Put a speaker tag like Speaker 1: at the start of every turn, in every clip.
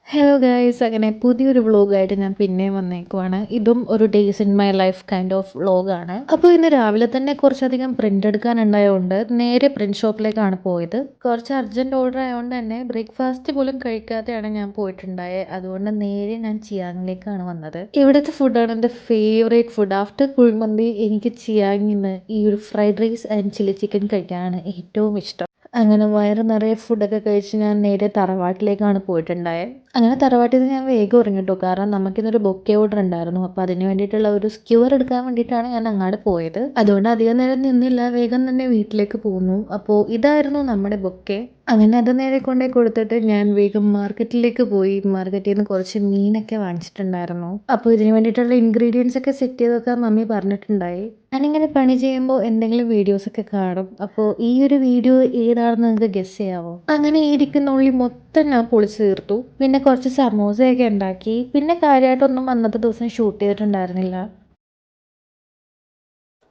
Speaker 1: Hello guys, അങ്ങനെ പുതിയൊരു വ്ളോഗായിട്ട് ഞാൻ പിന്നെയും വന്നേക്കുവാണ്. ഇതും ഒരു days in my life kind of വ്ളോഗാണ്. അപ്പോൾ ഇന്ന് രാവിലെ തന്നെ കുറച്ചധികം പ്രിൻ്റ് എടുക്കാനുണ്ടായതുകൊണ്ട് നേരെ പ്രിൻ്റ് ഷോപ്പിലേക്കാണ് പോയത്. കുറച്ച് അർജൻറ്റ് ഓർഡർ ആയതുകൊണ്ട് തന്നെ ബ്രേക്ക്ഫാസ്റ്റ് പോലും കഴിക്കാതെയാണ് ഞാൻ പോയിട്ടുണ്ടായത്. അതുകൊണ്ട് നേരെ ഞാൻ ചിയാങ്ങിലേക്കാണ് വന്നത്. ഇവിടുത്തെ ഫുഡാണ് എൻ്റെ ഫേവറേറ്റ് ഫുഡ്. ആഫ്റ്റർ കുഴിമന്തി എനിക്ക് ചിയാങ്ങിന്ന് ഈ ഒരു fried rice and chilli chicken കഴിക്കാനാണ് ഏറ്റവും ഇഷ്ടം. അങ്ങനെ വയറ് നിറയെ ഫുഡൊക്കെ കഴിച്ച് ഞാൻ നേരെ തറവാട്ടിലേക്കാണ് പോയിട്ടുണ്ടായത്. അങ്ങനെ തറവാട്ടിൽ നിന്ന് ഞാൻ വേഗം ഇറങ്ങിട്ടോ, കാരണം നമുക്കിന്നൊരു ബൊക്കെ ഓർഡർ ഉണ്ടായിരുന്നു. അപ്പോൾ അതിന് വേണ്ടിയിട്ടുള്ള ഒരു സ്ക്യൂർ എടുക്കാൻ വേണ്ടിയിട്ടാണ് ഞാൻ അങ്ങോട്ട് പോയത്. അതുകൊണ്ട് അധികം നേരം നിന്നില്ല, വേഗം തന്നെ വീട്ടിലേക്ക് പോന്നു. അപ്പോൾ ഇതായിരുന്നു നമ്മുടെ ബൊക്കെ. അങ്ങനെ അത് നേരെ കൊണ്ടേ കൊടുത്തിട്ട് ഞാൻ വേഗം മാർക്കറ്റിലേക്ക് പോയി. മാർക്കറ്റിൽ നിന്ന് കുറച്ച് മീനൊക്കെ വാങ്ങിച്ചിട്ടുണ്ടായിരുന്നു. അപ്പോൾ ഇതിന് വേണ്ടിയിട്ടുള്ള ഇൻഗ്രീഡിയൻസ് ഒക്കെ സെറ്റ് ചെയ്ത് വെക്കാൻ മമ്മി പറഞ്ഞിട്ടുണ്ടായി. ഞാനിങ്ങനെ പണി ചെയ്യുമ്പോൾ എന്തെങ്കിലും വീഡിയോസൊക്കെ കാണും. അപ്പോൾ ഈ ഒരു വീഡിയോ ഏതാണെന്ന് നിങ്ങൾക്ക് ഗസ് ചെയ്യാമോ? അങ്ങനെ ഈ ഇരിക്കുന്ന ഉള്ളി മൊത്തം ഞാൻ പൊളിച്ച് തീർത്തു. പിന്നെ കുറച്ച് സമോസയൊക്കെ ഉണ്ടാക്കി. പിന്നെ കാര്യമായിട്ടൊന്നും അന്നത്തെ ദിവസം ഷൂട്ട് ചെയ്തിട്ടുണ്ടായിരുന്നില്ല.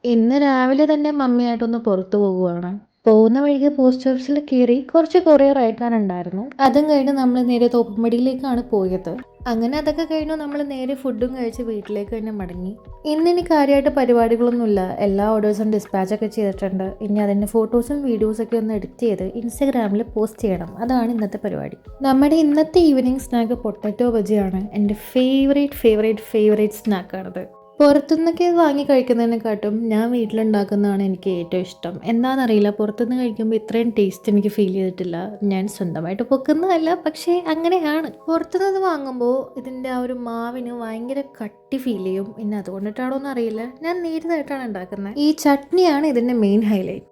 Speaker 1: ഇന്ന് രാവിലെ തന്നെ മമ്മിയായിട്ടൊന്ന് പുറത്തു പോകുവാണ്. പോകുന്ന വഴിക്ക് പോസ്റ്റ് ഓഫീസിൽ കയറി കുറച്ച് കൊറിയർ അയക്കാനുണ്ടായിരുന്നു. അതും കഴിഞ്ഞ് നമ്മൾ നേരെ തോപ്പുംപടിയിലേക്കാണ് പോയത്. അങ്ങനെ അതൊക്കെ കഴിഞ്ഞു നമ്മൾ നേരെ ഫുഡും കഴിച്ച് വീട്ടിലേക്ക് തന്നെ മടങ്ങി. ഇന്നിനി കാര്യമായിട്ട് പരിപാടികളൊന്നുമില്ല. എല്ലാ ഓർഡേഴ്സും ഡിസ്പാച്ചൊക്കെ ചെയ്തിട്ടുണ്ട്. ഇനി അതിൻ്റെ ഫോട്ടോസും വീഡിയോസൊക്കെ ഒന്ന് എഡിറ്റ് ചെയ്ത് ഇൻസ്റ്റാഗ്രാമിൽ പോസ്റ്റ് ചെയ്യണം. അതാണ് ഇന്നത്തെ പരിപാടി. നമ്മുടെ ഇന്നത്തെ ഈവനിങ് സ്നാക്ക് പൊട്ടറ്റോ ബജിയാണ്. എൻ്റെ ഫേവറേറ്റ് സ്നാക്കാണത്. പുറത്തുനിന്നൊക്കെ വാങ്ങി കഴിക്കുന്നതിനെക്കാട്ടും ഞാൻ വീട്ടിലുണ്ടാക്കുന്നതാണ് എനിക്ക് ഏറ്റവും ഇഷ്ടം. എന്താണെന്നറിയില്ല, പുറത്തുനിന്ന് കഴിക്കുമ്പോൾ ഇത്രയും ടേസ്റ്റ് എനിക്ക് ഫീൽ ചെയ്തിട്ടില്ല. ഞാൻ സ്വന്തമായിട്ട് പൊക്കുന്നതല്ല, പക്ഷേ അങ്ങനെയാണ്. പുറത്തുനിന്ന് വാങ്ങുമ്പോൾ ഇതിൻ്റെ ആ ഒരു മാവിന് ഭയങ്കര കട്ടി ഫീൽ ചെയ്യും. പിന്നെ അതുകൊണ്ടിട്ടാണോ എന്നറിയില്ല, ഞാൻ നേരിട്ടായിട്ടാണ് ഉണ്ടാക്കുന്നത്. ഈ ചട്നിയാണ് ഇതിൻ്റെ മെയിൻ ഹൈലൈറ്റ്.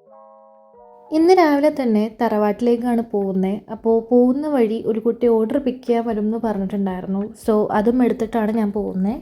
Speaker 1: ഇന്ന് രാവിലെ തന്നെ തറവാട്ടിലേക്കാണ് പോകുന്നത്. അപ്പോൾ പോകുന്ന വഴി ഒരു കുട്ടി ഓർഡർ പിക്ക് ചെയ്യാൻ വരും എന്ന് പറഞ്ഞിട്ടുണ്ടായിരുന്നു. സോ അതും എടുത്തിട്ടാണ് ഞാൻ പോകുന്നത്.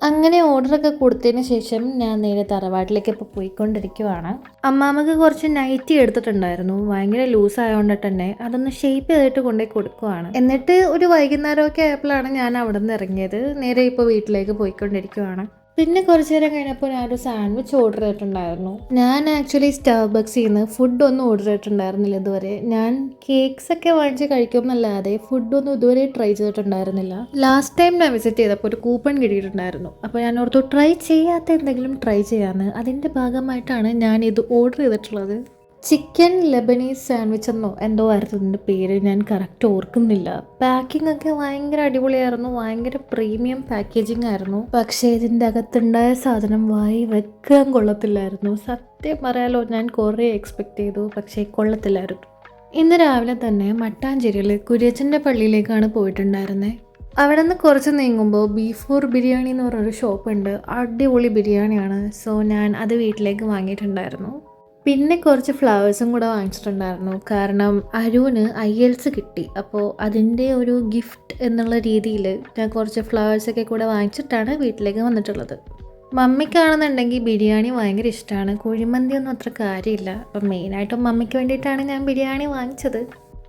Speaker 1: അങ്ങനെ ഓർഡറൊക്കെ കൊടുത്തതിന് ശേഷം ഞാൻ നേരെ തറവാട്ടിലേക്ക് ഇപ്പോൾ പോയിക്കൊണ്ടിരിക്കുവാണ്. അമ്മാമ്മക്ക് കുറച്ച് നൈറ്റി എടുത്തിട്ടുണ്ടായിരുന്നു. ഭയങ്കര ലൂസ് ആയതുകൊണ്ട് തന്നെ അതൊന്ന് ഷേപ്പ് ചെയ്തിട്ട് കൊണ്ടുപോയി കൊടുക്കുവാണ്. എന്നിട്ട് ഒരു വൈകുന്നേരമൊക്കെ ആയപ്പോഴാണ് ഞാൻ അവിടെ നിന്ന് ഇറങ്ങിയത്. നേരെ ഇപ്പോൾ വീട്ടിലേക്ക് പോയിക്കൊണ്ടിരിക്കുവാണ്. പിന്നെ കുറച്ച് നേരം കഴിഞ്ഞപ്പോൾ ഞാനൊരു സാൻഡ്വിച്ച് ഓർഡർ ചെയ്തിട്ടുണ്ടായിരുന്നു. ഞാൻ ആക്ച്വലി സ്റ്റാർബക്സിൽ നിന്ന് ഫുഡൊന്നും ഓർഡർ ചെയ്തിട്ടുണ്ടായിരുന്നില്ല ഇതുവരെ. ഞാൻ കേക്ക്സ് ഒക്കെ വാങ്ങിച്ച് കഴിക്കുമെന്നല്ലാതെ ഫുഡൊന്നും ഇതുവരെ ട്രൈ ചെയ്തിട്ടുണ്ടായിരുന്നില്ല. ലാസ്റ്റ് ടൈം ഞാൻ വിസിറ്റ് ചെയ്തപ്പോൾ ഒരു കൂപ്പൺ കിട്ടിയിട്ടുണ്ടായിരുന്നു. അപ്പോൾ ഞാൻ ഓർത്തു ട്രൈ ചെയ്യാത്ത എന്തെങ്കിലും ട്രൈ ചെയ്യാമെന്ന്. അതിൻ്റെ ഭാഗമായിട്ടാണ് ഞാൻ ഇത് ഓർഡർ ചെയ്തിട്ടുള്ളത്. ചിക്കൻ ലെബനീസ് സാൻഡ്വിച്ച് എന്നോ എന്തോ ആയിരുന്നു ഇതിൻ്റെ പേര്, ഞാൻ കറക്റ്റ് ഓർക്കുന്നില്ല. പാക്കിംഗ് ഒക്കെ ഭയങ്കര അടിപൊളിയായിരുന്നു. ഭയങ്കര പ്രീമിയം പാക്കേജിംഗ് ആയിരുന്നു. പക്ഷേ ഇതിൻ്റെ അകത്തുണ്ടായ സാധനം വായി വെക്കാൻ കൊള്ളത്തില്ലായിരുന്നു. സത്യം പറയാലോ, ഞാൻ കുറേ എക്സ്പെക്റ്റ് ചെയ്തു, പക്ഷേ കൊള്ളത്തില്ലായിരുന്നു. ഇന്ന് രാവിലെ തന്നെ മട്ടാഞ്ചേരിയിൽ കുര്യച്ചൻ്റെ പള്ളിയിലേക്കാണ് പോയിട്ടുണ്ടായിരുന്നത്. അവിടെ നിന്ന് കുറച്ച് നീങ്ങുമ്പോൾ ബീഫ് ഫോർ ബിരിയാണി എന്ന് പറഞ്ഞൊരു ഷോപ്പുണ്ട്. അടിപൊളി ബിരിയാണിയാണ്. സോ ഞാൻ അത് വീട്ടിലേക്ക് വാങ്ങിയിട്ടുണ്ടായിരുന്നു. പിന്നെ കുറച്ച് ഫ്ലവേഴ്സും കൂടെ വാങ്ങിച്ചിട്ടുണ്ടായിരുന്നു. കാരണം അരുവിന് IELTS കിട്ടി. അപ്പോൾ അതിൻ്റെ ഒരു ഗിഫ്റ്റ് എന്നുള്ള രീതിയിൽ ഞാൻ കുറച്ച് ഫ്ലവേഴ്സൊക്കെ കൂടെ വാങ്ങിച്ചിട്ടാണ് വീട്ടിലേക്ക് വന്നിട്ടുള്ളത്. മമ്മിക്കാണെന്നുണ്ടെങ്കിൽ ബിരിയാണി ഭയങ്കര ഇഷ്ടമാണ്. കുഴിമന്തി ഒന്നും അത്ര കാര്യമില്ല. അപ്പം മെയിനായിട്ടും മമ്മിക്ക് വേണ്ടിയിട്ടാണ് ഞാൻ ബിരിയാണി വാങ്ങിച്ചത്.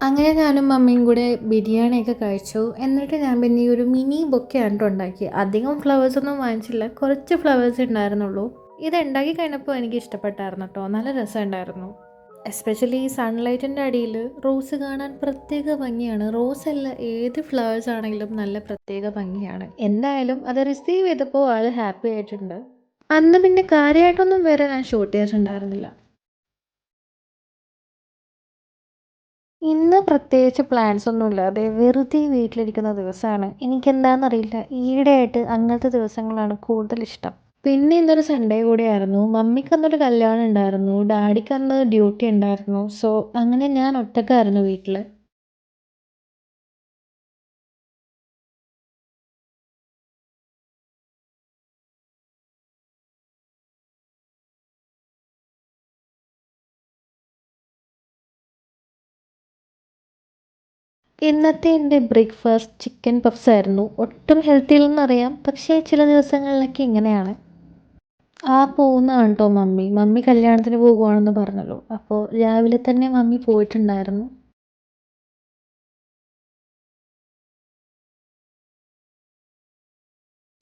Speaker 1: അങ്ങനെ ഞാനും മമ്മിയും കൂടെ ബിരിയാണിയൊക്കെ കഴിച്ചു. എന്നിട്ട് ഞാൻ പിന്നെ ഈ ഒരു മിനി ബൊക്കെയാണ് ഉണ്ടാക്കി. അധികം ഫ്ലവേഴ്സൊന്നും വാങ്ങിച്ചില്ല, കുറച്ച് ഫ്ലവേഴ്സ് ഉണ്ടായിരുന്നുള്ളൂ. ഇത് ഉണ്ടാക്കി കഴിഞ്ഞപ്പോൾ എനിക്ക് ഇഷ്ടപ്പെട്ടായിരുന്നു കേട്ടോ. നല്ല രസമുണ്ടായിരുന്നു. എസ്പെഷ്യലി സൺലൈറ്റിൻ്റെ അടിയിൽ റോസ് കാണാൻ പ്രത്യേക ഭംഗിയാണ്. റോസ് അല്ല, ഏത് ഫ്ലവേഴ്സ് ആണെങ്കിലും നല്ല പ്രത്യേക ഭംഗിയാണ്. എന്തായാലും അത് റിസീവ് ചെയ്തപ്പോൾ ആൾ ഹാപ്പി ആയിട്ടുണ്ട്. അന്ന് പിന്നെ കാര്യമായിട്ടൊന്നും വേറെ ഞാൻ ഷൂട്ട് ചെയ്തിട്ടുണ്ടായിരുന്നില്ല. ഇന്ന് പ്രത്യേകിച്ച് പ്ലാൻസ് ഒന്നും ഇല്ലാതെ വെറുതെ വീട്ടിലിരിക്കുന്ന ദിവസമാണ്. എനിക്കെന്താണെന്നറിയില്ല, ഈയിടെയായിട്ട് അങ്ങനത്തെ ദിവസങ്ങളാണ് കൂടുതൽ ഇഷ്ടം. പിന്നെ ഇന്നൊരു സൺഡേ കൂടിയായിരുന്നു. മമ്മിക്ക് അന്നൊരു കല്യാണം ഉണ്ടായിരുന്നു, ഡാഡിക്ക് അന്ന് ഡ്യൂട്ടി ഉണ്ടായിരുന്നു. സോ അങ്ങനെ ഞാൻ ഒറ്റക്കായിരുന്നു വീട്ടിൽ. ഇന്നത്തെ എൻ്റെ ബ്രേക്ക്ഫാസ്റ്റ് ചിക്കൻ പഫ്സ് ആയിരുന്നു. ഒട്ടും ഹെൽത്തിയില്ലെന്നറിയാം, പക്ഷേ ചില ദിവസങ്ങളിലൊക്കെ ഇങ്ങനെയാണ്. പോകുന്നതാണ് കേട്ടോ മമ്മി. മമ്മി കല്യാണത്തിന് പോകുവാണെന്ന് പറഞ്ഞല്ലോ. അപ്പോൾ രാവിലെ തന്നെ മമ്മി പോയിട്ടുണ്ടായിരുന്നു.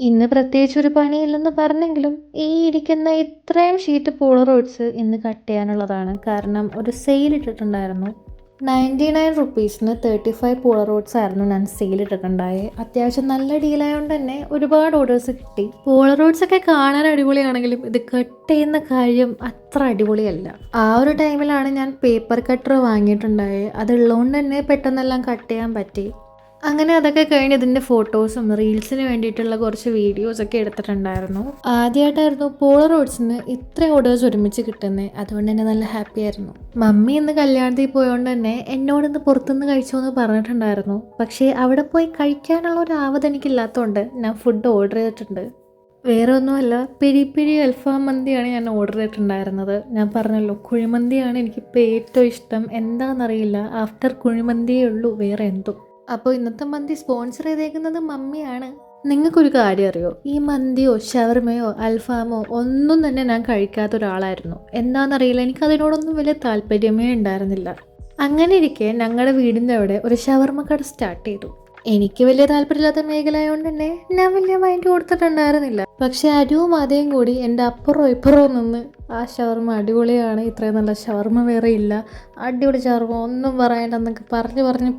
Speaker 1: ഇന്ന് പ്രത്യേകിച്ച് ഒരു പണിയില്ലെന്ന് പറഞ്ഞെങ്കിലും ഈ ഇരിക്കുന്ന ഇത്രയും ഷീറ്റ് പോളറോയിഡ്സ് ഇന്ന് കട്ട് ചെയ്യാനുള്ളതാണ്. കാരണം ഒരു സെയിൽ ഇട്ടിട്ടുണ്ടായിരുന്നു. ₹99 35 പോളറോയിഡ്സ് ആയിരുന്നു ഞാൻ സെയിലിട്ടിട്ടുണ്ടായത്. അത്യാവശ്യം നല്ല ഡീലായതുകൊണ്ട് തന്നെ ഒരുപാട് ഓർഡേഴ്സ് കിട്ടി. പോളറോയിഡ്സ് ഒക്കെ കാണാൻ അടിപൊളിയാണെങ്കിലും ഇത് കട്ട് ചെയ്യുന്ന കാര്യം അത്ര അടിപൊളിയല്ല. ആ ഒരു ടൈമിലാണ് ഞാൻ പേപ്പർ കട്ടർ വാങ്ങിയിട്ടുണ്ടായത്. അതുള്ളതുകൊണ്ട് തന്നെ പെട്ടെന്നെല്ലാം കട്ട് ചെയ്യാൻ പറ്റി. അങ്ങനെ അതൊക്കെ കഴിഞ്ഞ് ഇതിൻ്റെ ഫോട്ടോസും റീൽസിന് വേണ്ടിയിട്ടുള്ള കുറച്ച് വീഡിയോസൊക്കെ എടുത്തിട്ടുണ്ടായിരുന്നു. ആദ്യമായിട്ടായിരുന്നു പോളറോയിഡ്സിന് ഇത്ര ഓർഡേഴ്സ് ഒരുമിച്ച് കിട്ടുന്നത്. അതുകൊണ്ട് തന്നെ നല്ല ഹാപ്പി ആയിരുന്നു. മമ്മി ഇന്ന് കല്യാണത്തിൽ പോയതുകൊണ്ട് തന്നെ എന്നോടിന്ന് പുറത്തുനിന്ന് കഴിച്ചോ എന്ന് പറഞ്ഞിട്ടുണ്ടായിരുന്നു. പക്ഷേ അവിടെ പോയി കഴിക്കാനുള്ള ഒരു ആവത് എനിക്കില്ലാത്തതുകൊണ്ട് ഞാൻ ഫുഡ് ഓർഡർ ചെയ്തിട്ടുണ്ട്. വേറെ ഒന്നുമല്ല, പെരി പെരി അൽഫാം മന്തിയാണ് ഞാൻ ഓർഡർ ചെയ്തിട്ടുണ്ടായിരുന്നത്. ഞാൻ പറഞ്ഞല്ലോ, കുഴിമന്തിയാണ് എനിക്കിപ്പോൾ ഏറ്റവും ഇഷ്ടം. എന്താണെന്നറിയില്ല, ആഫ്റ്റർ കുഴിമന്തിയേ ഉള്ളൂ വേറെ എന്തും. അപ്പോൾ ഇന്നത്തെ മന്തി സ്പോൺസർ ചെയ്തേക്കുന്നത് മമ്മിയാണ്. നിങ്ങൾക്കൊരു കാര്യം അറിയോ, ഈ മന്തിയോ ഷവർമയോ അൽഫാമോ ഒന്നും തന്നെ ഞാൻ കഴിക്കാത്ത ഒരാളായിരുന്നു. എന്താണെന്നറിയില്ല, എനിക്കതിനോടൊന്നും വലിയ താല്പര്യമേ ഉണ്ടായിരുന്നില്ല. അങ്ങനെ ഇരിക്കെ ഞങ്ങളുടെ വീടിൻ്റെ അവിടെ ഒരു ഷവർമ കട സ്റ്റാർട്ട് ചെയ്തു. എനിക്ക് വലിയ താല്പര്യമില്ലാത്ത മേഖലയായതുകൊണ്ട് തന്നെ ഞാൻ വലിയ മൈൻഡ് കൊടുത്തിട്ടുണ്ടായിരുന്നില്ല. പക്ഷെ അരുവും അതേയും കൂടി എൻ്റെ അപ്പുറവും ഇപ്പുറവും നിന്ന് ആ ഷവർമ അടിപൊളിയാണ്, ഇത്രയും നല്ല ഷവർമ വേറെ ഇല്ല, അടിപൊളി ഷവർമ, ഒന്നും പറയണ്ടെന്നൊക്കെ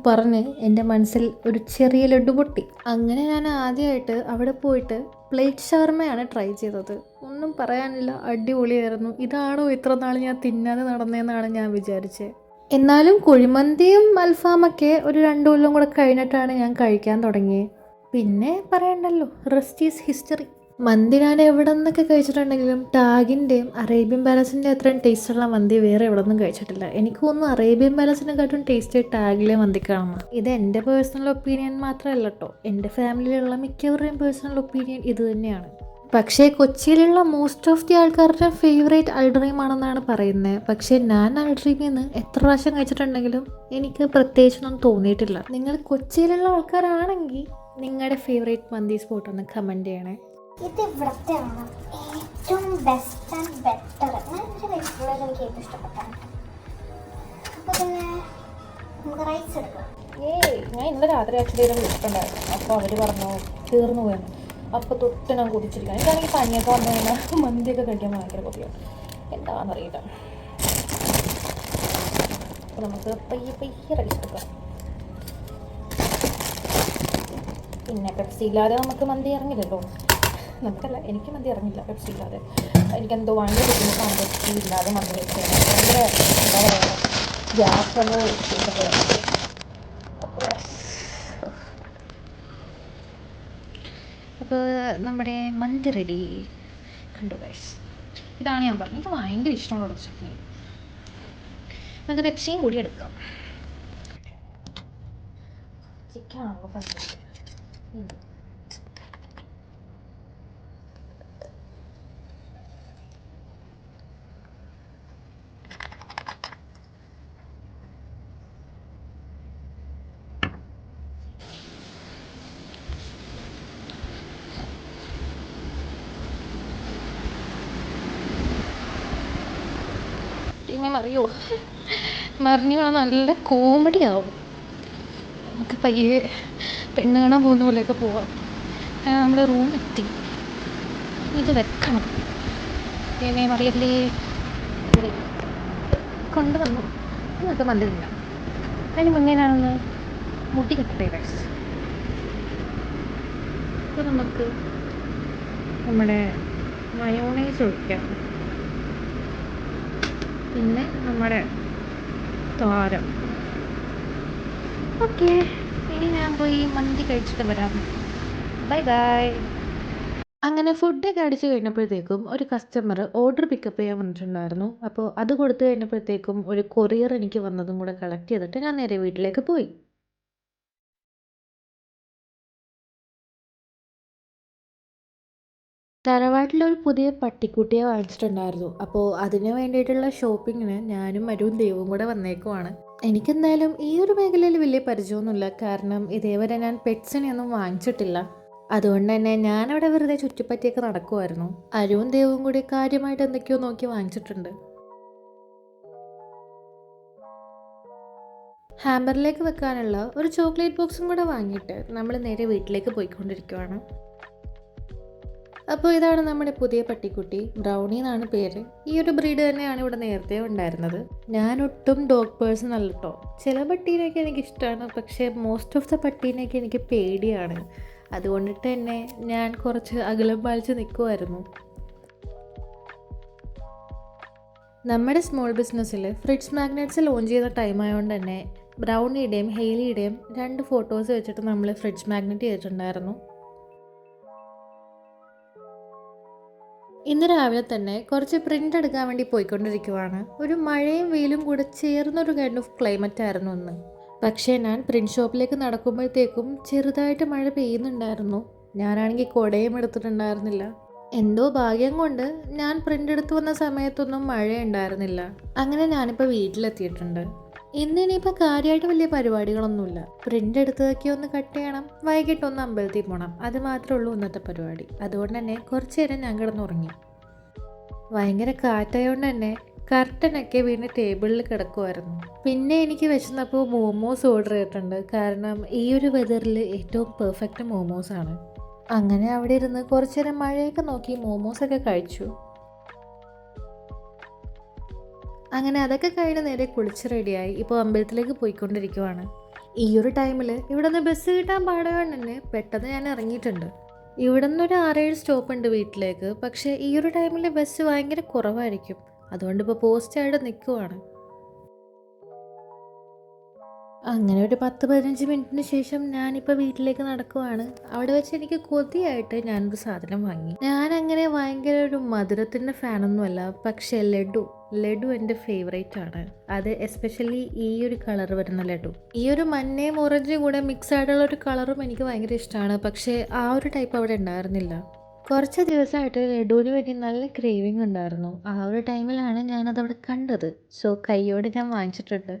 Speaker 1: പറഞ്ഞ് എൻ്റെ മനസ്സിൽ ഒരു ചെറിയ ലഡു പൊട്ടി. അങ്ങനെ ഞാൻ ആദ്യമായിട്ട് അവിടെ പോയിട്ട് പ്ലേറ്റ് ഷവർമയാണ് ട്രൈ ചെയ്തത്. ഒന്നും പറയാനില്ല, അടിപൊളിയായിരുന്നു. ഇതാണോ ഇത്ര നാൾ ഞാൻ തിന്നാതെ നടന്നതെന്നാണ് ഞാൻ വിചാരിച്ചത്. എന്നാലും കുഴിമന്തിയും അൽഫാമൊക്കെ ഒരു 2 കൊല്ലം കൂടെ കഴിഞ്ഞിട്ടാണ് ഞാൻ കഴിക്കാൻ തുടങ്ങിയത്. പിന്നെ പറയണ്ടല്ലോ, റെസ്റ്റ് ഈസ് ഹിസ്റ്ററി. മന്തി ഞാൻ എവിടെ നിന്നൊക്കെ കഴിച്ചിട്ടുണ്ടെങ്കിലും ടാഗിൻ്റെയും അറേബ്യൻ പാലസിൻ്റെ അത്രയും ടേസ്റ്റുള്ള മന്തി വേറെ എവിടെ നിന്നും കഴിച്ചിട്ടില്ല. എനിക്ക് തോന്നുന്നു അറേബ്യൻ പാലസിനെക്കാട്ടും ടേസ്റ്റ് ടാഗിലെ മന്തിക്കാണെന്ന്. ഇത് എൻ്റെ പേഴ്സണൽ ഒപ്പീനിയൻ മാത്രമല്ല കേട്ടോ, എൻ്റെ ഫാമിലിയിലുള്ള മിക്കവരുടെയും പേഴ്സണൽ ഒപ്പീനിയൻ ഇത് തന്നെയാണ്. പക്ഷേ കൊച്ചിയിലുള്ള മോസ്റ്റ് ഓഫ് ദി ആൾക്കാരുടെ ഫേവറേറ്റ് അൽഡ്രീം ആണെന്നാണ് പറയുന്നത്. പക്ഷേ ഞാൻ അൽഡ്രീമിൽ നിന്ന് എത്ര പ്രാവശ്യം കഴിച്ചിട്ടുണ്ടെങ്കിലും എനിക്ക് പ്രത്യേകിച്ചൊന്നും തോന്നിയിട്ടില്ല. നിങ്ങൾ കൊച്ചിയിലുള്ള ആൾക്കാരാണെങ്കിൽ നിങ്ങളുടെ ഫേവറേറ്റ് മന്തി സ്പോട്ട് ഒന്ന് കമൻറ്റ് ചെയ്യണേ.
Speaker 2: ഇത് ഇവിടുത്തെ ഏറ്റവും ബെസ്റ്റ് ആൻഡ് ബെറ്റർ. എനിക്ക് ഏറ്റവും ഇഷ്ടപ്പെട്ടാണ്. അപ്പോൾ പിന്നെ നമുക്ക് റൈസ് എടുക്കാം.
Speaker 1: ഞാൻ ഇന്നലെ രാത്രി ആക്ച്വലി വിളിച്ചിട്ടുണ്ടായിരുന്നു. അപ്പോൾ അവർ പറഞ്ഞു തീർന്നു പോയെന്ന്. അപ്പോൾ തൊട്ട് ഞാൻ കുടിച്ചിരിക്കണം. എനിക്കാണെങ്കിൽ പനിയൊക്കെ വന്നു കഴിഞ്ഞാൽ മന്തിയൊക്കെ കഴിക്കാൻ ഭയങ്കര കൊതിയാണ്. എന്താണെന്നറിയില്ല. അപ്പോൾ നമുക്ക് പയ്യെ റൈസ് എടുക്കാം. പിന്നെ പെപ്സി ഇല്ലാതെ നമുക്ക് മന്തി ഇറങ്ങില്ലല്ലോ. നമുക്കല്ല, എനിക്ക് മന്തി ഇറങ്ങില്ല പെപ്സി ഇല്ലാതെ. എനിക്കെന്തോ ഭയങ്കര ബുദ്ധിമുട്ടാണ് പെപ്സി ഇല്ലാതെ മന്തി കഴിക്കാൻ. ഭയങ്കര എന്താ പറയുക, ഗ്യാസൊന്നും അപ്പോൾ നമ്മുടെ മന്തി റെഡി. കണ്ടു ഗൈസ്, ഇതാണ് ഞാൻ പറഞ്ഞത്. എനിക്ക് ഭയങ്കര ഇഷ്ടമുള്ള ചട്നി. നമുക്ക് പെപ്സിയും കൂടി എടുക്കാം. ചിക്കനാണല്ലോ പഞ്ച്. ഇങ്ങനെ മറിഞ്ഞു വേണം, നല്ല കോമഡി ആവും. നമുക്ക് പയ്യെ പെണ്ണ് കാണാൻ പോകുന്ന പോലെയൊക്കെ പോവാം. നമ്മുടെ റൂം എത്തി. ഇത് വെക്കണം. മറിയല്ലേ കൊണ്ടുവന്നു. നമുക്ക് മന്തി തിന്നാം. അതിന് മുന്നേ ഞാനൊന്ന് മുടി കെട്ടേ ഗൈസ്. അപ്പോൾ നമുക്ക് നമ്മുടെ മയോണൈസ് ഒഴിക്കാം. പിന്നെ നമ്മുടെ തോരൻ. ഓക്കെ, ഇനി ഞാൻ പോയി മന്തി കഴിച്ചിട്ട് വരാം. Bye bye. അങ്ങനെ ഫുഡൊക്കെ അടിച്ച് കഴിഞ്ഞപ്പോഴത്തേക്കും ഒരു കസ്റ്റമർ ഓർഡർ പിക്കപ്പ് ചെയ്യാൻ വന്നിട്ടുണ്ടായിരുന്നു. അപ്പോൾ അത് കൊടുത്തു കഴിഞ്ഞപ്പോഴത്തേക്കും ഒരു കൊറിയർ എനിക്ക് വന്നതും കൂടെ കളക്ട് ചെയ്തിട്ട് ഞാൻ നേരെ വീട്ടിലേക്ക് പോയി. തറവാട്ടിലൊരു പുതിയ പട്ടിക്കുട്ടിയെ വാങ്ങിച്ചിട്ടുണ്ടായിരുന്നു. അപ്പോൾ അതിന് വേണ്ടിയിട്ടുള്ള ഷോപ്പിങ്ങിന് ഞാനും മരുവും ദൈവവും കൂടെ വന്നേക്കുവാണ്. എനിക്കെന്തായാലും ഈ ഒരു മേഖലയിൽ വലിയ പരിചയമൊന്നുമില്ല. കാരണം ഇതേവരെ ഞാൻ പെറ്റ്സിനെയൊന്നും വാങ്ങിച്ചിട്ടില്ല. അതുകൊണ്ട് തന്നെ ഞാനവിടെ വെറുതെ ചുറ്റിപ്പറ്റിയൊക്കെ നടക്കുമായിരുന്നു. അരുവും ദൈവവും കൂടി കാര്യമായിട്ട് എന്തൊക്കെയോ നോക്കി വാങ്ങിച്ചിട്ടുണ്ട്. ഹാമ്പറിലേക്ക് വെക്കാനുള്ള ഒരു ചോക്ലേറ്റ് ബോക്സും കൂടെ വാങ്ങിയിട്ട് നമ്മൾ നേരെ വീട്ടിലേക്ക് പോയിക്കൊണ്ടിരിക്കുവാണ്. അപ്പോൾ ഇതാണ് നമ്മുടെ പുതിയ പട്ടിക്കുട്ടി, ബ്രൗണി എന്നാണ് പേര്. ഈ ഒരു ബ്രീഡ് തന്നെയാണ് ഇവിടെ നേരത്തെ ഉണ്ടായിരുന്നത്. ഞാൻ ഒട്ടും ഡോഗ് പേഴ്സൺ അല്ല കേട്ടോ. ചില പട്ടീനെയൊക്കെ എനിക്ക് ഇഷ്ടമാണ്, പക്ഷേ മോസ്റ്റ് ഓഫ് ദ പട്ടീനെയൊക്കെ എനിക്ക് പേടിയാണ്. അതുകൊണ്ടിട്ട് തന്നെ ഞാൻ കുറച്ച് അകലം പാലിച്ച് നിൽക്കുമായിരുന്നു. നമ്മുടെ സ്മോൾ ബിസിനസ്സിൽ ഫ്രിഡ്ജ് മാഗ്നറ്റ്സ് ലോഞ്ച് ചെയ്ത ടൈം ആയതുകൊണ്ട് തന്നെ ബ്രൗണിയുടെയും ഹെയ്ലിയുടെയും 2 ഫോട്ടോസ് വെച്ചിട്ട് നമ്മൾ ഫ്രിഡ്ജ് മാഗ്നറ്റ് ചെയ്തിട്ടുണ്ടായിരുന്നു. ഇന്ന് രാവിലെ തന്നെ കുറച്ച് പ്രിൻ്റ് എടുക്കാൻ വേണ്ടി പോയിക്കൊണ്ടിരിക്കുവാണ്. ഒരു മഴയും വെയിലും കൂടെ ചേർന്നൊരു കൈൻഡ് ഓഫ് ക്ലൈമറ്റ് ആയിരുന്നു ഇന്ന്. പക്ഷേ ഞാൻ പ്രിൻ്റ് ഷോപ്പിലേക്ക് നടക്കുമ്പോഴത്തേക്കും ചെറുതായിട്ട് മഴ പെയ്യുന്നുണ്ടായിരുന്നു. ഞാനാണെങ്കിൽ കുടയും എടുത്തിട്ടുണ്ടായിരുന്നില്ല. എന്തോ ഭാഗ്യം കൊണ്ട് ഞാൻ പ്രിൻ്റ് എടുത്തു വന്ന സമയത്തൊന്നും മഴ ഉണ്ടായിരുന്നില്ല. അങ്ങനെ ഞാനിപ്പോൾ വീട്ടിലെത്തിയിട്ടുണ്ട്. ഇന്നിനിപ്പോൾ കാര്യമായിട്ട് വലിയ പരിപാടികളൊന്നുമില്ല. പ്രിൻ്റ് എടുത്തതൊക്കെ ഒന്ന് കട്ട് ചെയ്യണം, വൈകിട്ടൊന്ന് അമ്പലത്തിൽ പോകണം. അത് മാത്രമേ ഉള്ളൂ ഇന്നത്തെ പരിപാടി. അതുകൊണ്ട് തന്നെ കുറച്ച് നേരം ഞാൻ കിടന്നുറങ്ങി. ഭയങ്കര കാറ്റായതുകൊണ്ട് തന്നെ കർട്ടനൊക്കെ വീണ് ടേബിളിൽ കിടക്കുമായിരുന്നു. പിന്നെ എനിക്ക് വിശന്നപ്പോൾ മോമോസ് ഓർഡർ ചെയ്തിട്ടുണ്ട്. കാരണം ഈ ഒരു വെതറിൽ ഏറ്റവും പെർഫെക്റ്റ് മോമോസാണ്. അങ്ങനെ അവിടെ ഇരുന്ന് കുറച്ച് നേരം മഴയൊക്കെ നോക്കി മോമോസൊക്കെ കഴിച്ചു. അങ്ങനെ അതൊക്കെ കഴിഞ്ഞ് നേരെ കുളിച്ച് റെഡിയായി ഇപ്പോൾ അമ്പലത്തിലേക്ക് പോയിക്കൊണ്ടിരിക്കുവാണ്. ഈ ഒരു ടൈമിൽ ഇവിടെ നിന്ന് ബസ് കിട്ടാൻ പാടുകൊണ്ട് തന്നെ പെട്ടെന്ന് ഞാൻ ഇറങ്ങിയിട്ടുണ്ട്. ഇവിടെ നിന്നൊരു 6-7 സ്റ്റോപ്പ് ഉണ്ട് വീട്ടിലേക്ക്. പക്ഷേ ഈ ഒരു ടൈമിൽ ബസ് ഭയങ്കര കുറവായിരിക്കും. അതുകൊണ്ട് ഇപ്പോൾ പോസ്റ്റായിട്ട് നിൽക്കുവാണ്. അങ്ങനെ ഒരു 10-15 മിനിറ്റിന് ശേഷം ഞാനിപ്പോൾ വീട്ടിലേക്ക് നടക്കുവാണ്. അവിടെ വെച്ച് എനിക്ക് കൊതിയായിട്ട് ഞാനൊരു സാധനം വാങ്ങി. ഞാനങ്ങനെ ഭയങ്കര ഒരു മധുരത്തിൻ്റെ ഫാനൊന്നുമല്ല, പക്ഷേ ലഡു എൻ്റെ ഫേവറേറ്റ് ആണ്. അത് എസ്പെഷ്യലി ഈ ഒരു കളർ വരുന്ന ലഡു. ഈ ഒരു മഞ്ഞയും ഓറഞ്ചും കൂടെ മിക്സ് ആയിട്ടുള്ള ഒരു കളറും എനിക്ക് ഭയങ്കര ഇഷ്ടമാണ്. പക്ഷേ ആ ഒരു ടൈപ്പ് അവിടെ ഉണ്ടായിരുന്നില്ല. കുറച്ച് ദിവസമായിട്ട് ലഡുവിന് വേണ്ടി നല്ല ക്രേവിങ് ഉണ്ടായിരുന്നു. ആ ഒരു ടൈമിലാണ് ഞാനതവിടെ കണ്ടത്. സോ കൈയോടെ ഞാൻ വാങ്ങിച്ചിട്ടുണ്ട്.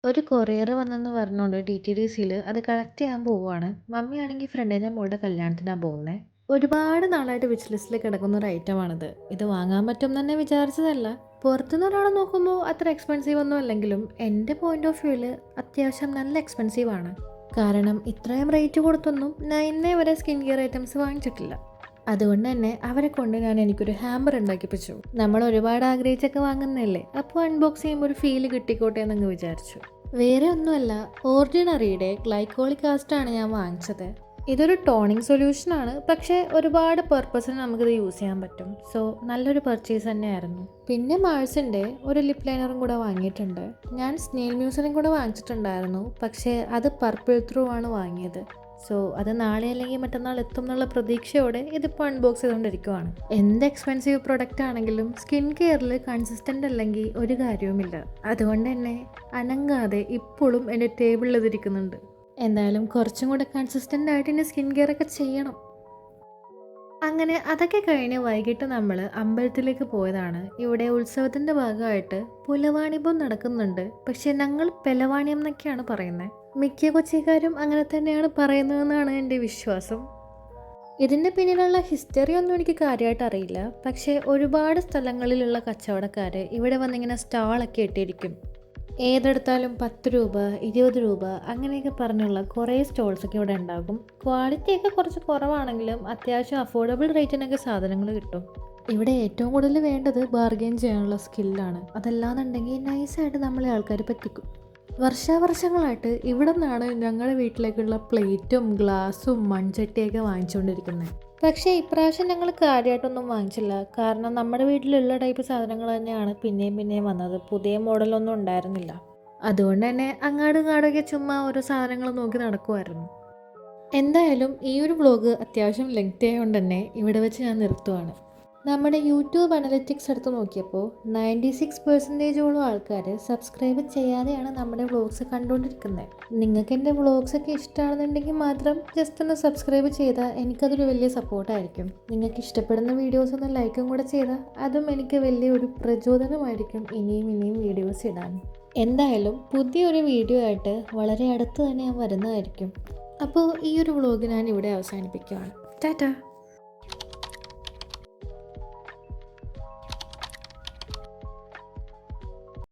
Speaker 1: ഒരു കൊറിയർ വന്നെന്ന് പറഞ്ഞുകൊണ്ട് DTDCയിൽ അത് കളക്ട് ചെയ്യാൻ പോവുകയാണ്. മമ്മിയാണെങ്കിൽ ഫ്രണ്ടിൻ്റെ മോളുടെ കല്യാണത്തിനാണ് പോകുന്നത്. ഒരുപാട് നാളായിട്ട് വിച്ച് ലിസ്റ്റിൽ കിടക്കുന്ന ഒരു ഐറ്റമാണിത്. ഇത് വാങ്ങാൻ പറ്റും തന്നെ വിചാരിച്ചതല്ല. പുറത്തുനിന്ന് ഒരാൾ നോക്കുമ്പോൾ അത്ര എക്സ്പെൻസീവ് ഒന്നും അല്ലെങ്കിലും എൻ്റെ പോയിന്റ് ഓഫ് വ്യൂവിൽ അത്യാവശ്യം നല്ല എക്സ്പെൻസീവ് ആണ്. കാരണം ഇത്രയും റേറ്റ് കൊടുത്തൊന്നും ഞാൻ ഇന്നേ വരെ സ്കിൻ കെയർ ഐറ്റംസ് വാങ്ങിച്ചിട്ടില്ല. അതുകൊണ്ട് തന്നെ അവരെ കൊണ്ട് എനിക്കൊരു ഹാമ്പർ ഉണ്ടാക്കിപ്പിച്ചു. നമ്മൾ ഒരുപാട് ആഗ്രഹിച്ചൊക്കെ വാങ്ങുന്നതല്ലേ, അപ്പോൾ അൺബോക്സ് ചെയ്യുമ്പോൾ ഒരു ഫീല് കിട്ടിക്കോട്ടെ എന്നങ്ങ് വിചാരിച്ചു. വേറെ ഒന്നുമല്ല, ഓർഡിനറിയുടെ ഗ്ലൈക്കോളിക് ആസിഡാണ് ഞാൻ വാങ്ങിച്ചത്. ഇതൊരു ടോണിങ് സൊല്യൂഷനാണ്, പക്ഷേ ഒരുപാട് പർപ്പസിന് നമുക്കിത് യൂസ് ചെയ്യാൻ പറ്റും. സോ നല്ലൊരു പർച്ചേസ് തന്നെയായിരുന്നു. പിന്നെ മാഴ്സിൻ്റെ ഒരു ലിപ് ലൈനറും കൂടെ വാങ്ങിയിട്ടുണ്ട്. ഞാൻ സ്നെയിൽ മ്യൂസിനും കൂടെ വാങ്ങിച്ചിട്ടുണ്ടായിരുന്നു, പക്ഷേ അത് പർപ്പിൾ ത്രൂ ആണ് വാങ്ങിയത്. സോ അത് നാളെ അല്ലെങ്കിൽ മറ്റന്നാൾ എത്തും എന്നുള്ള പ്രതീക്ഷയോടെ ഇതിപ്പോൾ അൺബോക്സ് ചെയ്തുകൊണ്ടിരിക്കുവാണ്. എന്ത് എക്സ്പെൻസീവ് പ്രൊഡക്റ്റ് ആണെങ്കിലും സ്കിൻ കെയറിൽ കൺസിസ്റ്റൻ്റ് അല്ലെങ്കിൽ ഒരു കാര്യവുമില്ല. അതുകൊണ്ട് തന്നെ അനങ്ങാതെ ഇപ്പോഴും എൻ്റെ ടേബിളിൽ ഇതിരിക്കുന്നുണ്ട്. എന്തായാലും കുറച്ചും കൂടെ കൺസിസ്റ്റൻ്റ് ആയിട്ട് എൻ്റെ സ്കിൻ കെയർ ഒക്കെ ചെയ്യണം. അങ്ങനെ അതൊക്കെ കഴിഞ്ഞ് വൈകിട്ട് നമ്മൾ അമ്പലത്തിലേക്ക് പോയതാണ്. ഇവിടെ ഉത്സവത്തിൻ്റെ ഭാഗമായിട്ട് പുലവാണിപം നടക്കുന്നുണ്ട്. പക്ഷേ ഞങ്ങൾ പെലവാണിയം എന്നൊക്കെയാണ് പറയുന്നത്. മിക്ക കൊച്ചിക്കാരും അങ്ങനെ തന്നെയാണ് പറയുന്നതെന്നാണ് എൻ്റെ വിശ്വാസം. ഇതിൻ്റെ പിന്നിലുള്ള ഹിസ്റ്ററി ഒന്നും എനിക്ക് കാര്യമായിട്ട് അറിയില്ല. പക്ഷേ ഒരുപാട് സ്ഥലങ്ങളിലുള്ള കച്ചവടക്കാർ ഇവിടെ വന്നിങ്ങനെ സ്റ്റാളൊക്കെ ഇട്ടിരിക്കും. ഏതെടുത്താലും 10 രൂപ 20 രൂപ അങ്ങനെയൊക്കെ പറഞ്ഞുള്ള കുറേ സ്റ്റോൾസൊക്കെ ഇവിടെ ഉണ്ടാകും. ക്വാളിറ്റിയൊക്കെ കുറച്ച് കുറവാണെങ്കിലും അത്യാവശ്യം അഫോർഡബിൾ റേറ്റിനൊക്കെ സാധനങ്ങൾ കിട്ടും. ഇവിടെ ഏറ്റവും കൂടുതൽ വേണ്ടത് ബാർഗെയിൻ ചെയ്യാനുള്ള സ്കില്ലാണ്. അതല്ലാന്നുണ്ടെങ്കിൽ നൈസായിട്ട് നമ്മളെ ആൾക്കാർ പറ്റിക്കും. വർഷാവർഷങ്ങളായിട്ട് ഇവിടെ നിന്നാണ് ഞങ്ങളുടെ വീട്ടിലേക്കുള്ള പ്ലേറ്റും ഗ്ലാസും മൺചട്ടിയൊക്കെ വാങ്ങിച്ചുകൊണ്ടിരിക്കുന്നത്. പക്ഷേ ഇപ്രാവശ്യം ഞങ്ങൾ കാര്യമായിട്ടൊന്നും വാങ്ങിച്ചില്ല. കാരണം നമ്മുടെ വീട്ടിലുള്ള ടൈപ്പ് സാധനങ്ങൾ തന്നെയാണ് പിന്നെയും വന്നത്. പുതിയ മോഡലൊന്നും ഉണ്ടായിരുന്നില്ല. അതുകൊണ്ട് തന്നെ അങ്ങാടും ഇങ്ങാടൊക്കെ ചുമ്മാ ഓരോ സാധനങ്ങൾ നോക്കി നടക്കുമായിരുന്നു. എന്തായാലും ഈ ഒരു വ്ലോഗ് അത്യാവശ്യം ലെങ്തി ആയതുകൊണ്ട് തന്നെ ഇവിടെ വെച്ച് ഞാൻ നിർത്തുവാണ്. നമ്മുടെ യൂട്യൂബ് അനലിറ്റിക്സ് എടുത്ത് നോക്കിയപ്പോൾ 96% ആൾക്കാർ സബ്സ്ക്രൈബ് ചെയ്യാതെയാണ് നമ്മുടെ വ്ളോഗ്സ് കണ്ടുകൊണ്ടിരിക്കുന്നത്. നിങ്ങൾക്ക് എൻ്റെ വ്ളോഗ്സൊക്കെ ഇഷ്ടമാണെന്നുണ്ടെങ്കിൽ മാത്രം ജസ്റ്റ് ഒന്ന് സബ്സ്ക്രൈബ് ചെയ്താൽ എനിക്കതൊരു വലിയ സപ്പോർട്ടായിരിക്കും. നിങ്ങൾക്ക് ഇഷ്ടപ്പെടുന്ന വീഡിയോസ് ഒന്ന് ലൈക്കും കൂടെ ചെയ്താൽ അതും എനിക്ക് വലിയൊരു പ്രചോദനമായിരിക്കും ഇനിയും വീഡിയോസ് ഇടാൻ. എന്തായാലും പുതിയൊരു വീഡിയോ ആയിട്ട് വളരെ അടുത്ത് തന്നെ ഞാൻ വരുന്നതായിരിക്കും. അപ്പോൾ ഈ ഒരു വ്ളോഗ് ഞാൻ ഇവിടെ അവസാനിപ്പിക്കുകയാണ്. ടാറ്റാ.